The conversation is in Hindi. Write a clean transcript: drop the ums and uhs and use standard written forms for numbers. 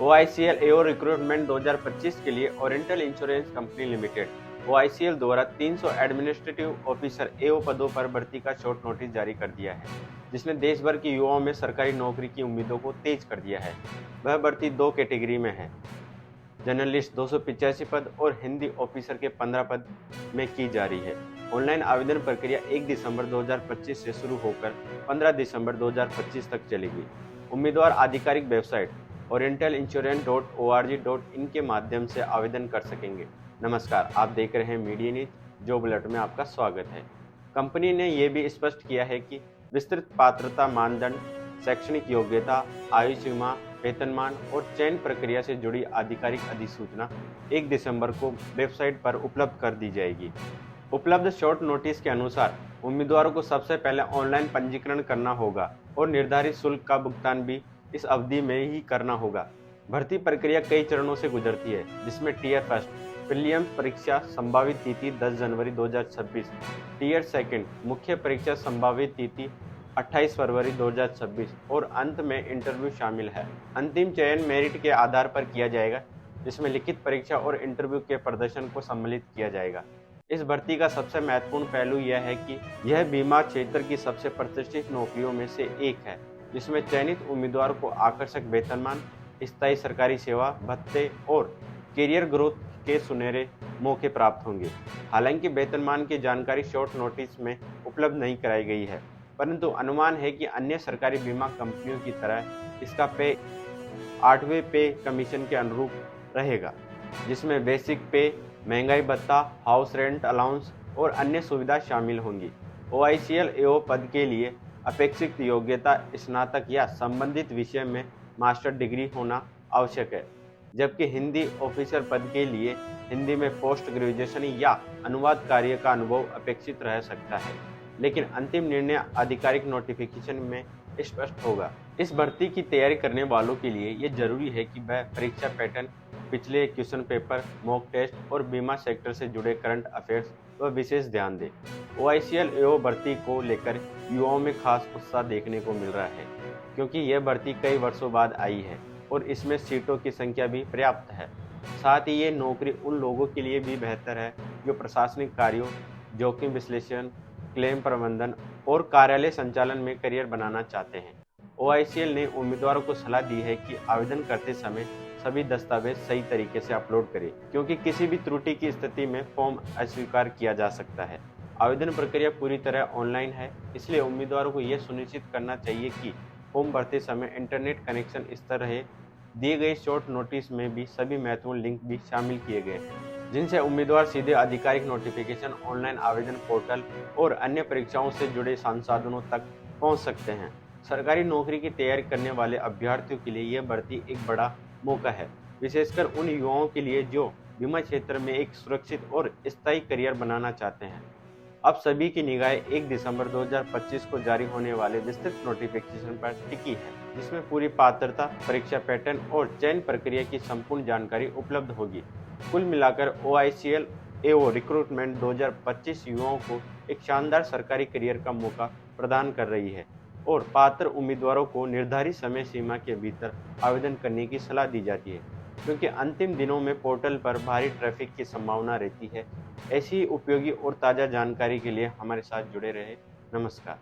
OICL एओ रिक्रूटमेंट 2025 के लिए oriental insurance company limited OICL द्वारा 300 एडमिनिस्ट्रेटिव ऑफिसर एओ पदों पर भर्ती का शॉर्ट नोटिस जारी कर दिया है, जिसने देश भर के युवाओं में सरकारी नौकरी की उम्मीदों को तेज कर दिया है। वह भर्ती 2 कैटेगरी में है, जर्नलिस्ट 285 पद और हिंदी ऑफिसर के 15 पद में की जा रही है। ऑनलाइन आवेदन प्रक्रिया 1 दिसंबर 2025 से शुरू होकर 15 दिसंबर 2025 तक चलेगी। उम्मीदवार आधिकारिक वेबसाइट orientalinsurance.org.in के माध्यम से आवेदन कर सकेंगे। नमस्कार, आप देख रहे हैं मीडिया न्यूज। जॉब अलर्ट में आपका स्वागत है। कंपनी ने यह भी स्पष्ट किया है कि विस्तृत पात्रता मानदंड, शैक्षणिक योग्यता, आयु सीमा, वेतनमान और चयन प्रक्रिया से जुड़ी आधिकारिक अधिसूचना 1 दिसंबर को वेबसाइट पर उपलब्ध कर दी जाएगी। उपलब्ध शॉर्ट नोटिस के अनुसार उम्मीदवारों को सबसे पहले ऑनलाइन पंजीकरण करना होगा और निर्धारित शुल्क का भुगतान भी इस अवधि में ही करना होगा। भर्ती प्रक्रिया कई चरणों से गुजरती है, जिसमें टीयर फर्स्ट प्रीलिम्स परीक्षा संभावित तिथि 10 जनवरी 2026, टीयर सेकंड मुख्य परीक्षा संभावित तिथि 28 फरवरी 2026 और अंत में इंटरव्यू शामिल है। अंतिम चयन मेरिट के आधार पर किया जाएगा, जिसमें लिखित परीक्षा और इंटरव्यू के प्रदर्शन को सम्मिलित किया जाएगा। इस भर्ती का सबसे महत्वपूर्ण पहलू यह है कि यह बीमा क्षेत्र की सबसे प्रतिष्ठित नौकरियों में से एक है, जिसमें चयनित उम्मीदवार को आकर्षक वेतनमान, स्थायी सरकारी सेवा, भत्ते और कैरियर ग्रोथ के सुनहरे मौके प्राप्त होंगे। हालांकि वेतनमान की जानकारी शॉर्ट नोटिस में उपलब्ध नहीं कराई गई है, परंतु अनुमान है कि अन्य सरकारी बीमा कंपनियों की तरह इसका पे 8वें पे कमीशन के अनुरूप रहेगा, जिसमें बेसिक पे, महंगाई भत्ता, हाउस रेंट अलाउंस और अन्य सुविधा शामिल होंगी। OICL एओ पद के लिए अपेक्षित योग्यता स्नातक या संबंधित विषय में मास्टर डिग्री होना आवश्यक है, जबकि हिंदी ऑफिसर पद के लिए हिंदी में पोस्ट ग्रेजुएशन या अनुवाद कार्य का अनुभव अपेक्षित रह सकता है, लेकिन अंतिम निर्णय आधिकारिक नोटिफिकेशन में स्पष्ट होगा। इस भर्ती की तैयारी करने वालों के लिए यह जरूरी है कि वह परीक्षा पैटर्न, पिछले क्वेश्चन पेपर, मॉक टेस्ट और बीमा सेक्टर से जुड़े करंट अफेयर्स पर विशेष ध्यान दें। OICL एओ भर्ती को लेकर युवाओं में खास उत्साह देखने को मिल रहा है, क्योंकि यह भर्ती कई वर्षों बाद आई है और इसमें सीटों की संख्या भी पर्याप्त है। साथ ही ये नौकरी उन लोगों के लिए भी बेहतर है जो प्रशासनिक कार्यों, जोखिम विश्लेषण, क्लेम प्रबंधन और कार्यालय संचालन में करियर बनाना चाहते हैं। OICL ने उम्मीदवारों को सलाह दी है कि आवेदन करते समय सभी दस्तावेज सही तरीके से अपलोड करें, क्योंकि किसी भी त्रुटि की स्थिति में फॉर्म अस्वीकार किया जा सकता है। आवेदन प्रक्रिया पूरी तरह ऑनलाइन है, इसलिए उम्मीदवारों को यह सुनिश्चित करना चाहिए कि फॉर्म भरते समय इंटरनेट कनेक्शन स्थिर रहे। दिए गए शॉर्ट नोटिस में भी सभी महत्वपूर्ण लिंक भी शामिल किए गए हैं, जिनसे उम्मीदवार सीधे आधिकारिक नोटिफिकेशन, ऑनलाइन आवेदन पोर्टल और अन्य परीक्षाओं से जुड़े संसाधनों तक पहुंच सकते हैं। सरकारी नौकरी की तैयारी करने वाले अभ्यर्थियों के लिए यह भर्ती एक बड़ा मौका है, विशेषकर उन युवाओं के लिए जो बीमा क्षेत्र में एक सुरक्षित और स्थायी करियर बनाना चाहते हैं। अब सभी की निगाहें 1 दिसंबर 2025 को जारी होने वाले विस्तृत नोटिफिकेशन पर टिकी है, जिसमें पूरी पात्रता, परीक्षा पैटर्न और चयन प्रक्रिया की संपूर्ण जानकारी उपलब्ध होगी। कुल मिलाकर OICL एओ रिक्रूटमेंट 2025 युवाओं को एक शानदार सरकारी करियर का मौका प्रदान कर रही है और पात्र उम्मीदवारों को निर्धारित समय सीमा के भीतर आवेदन करने की सलाह दी जाती है, क्योंकि अंतिम दिनों में पोर्टल पर भारी ट्रैफिक की संभावना रहती है। ऐसी ही उपयोगी और ताज़ा जानकारी के लिए हमारे साथ जुड़े रहे। नमस्कार।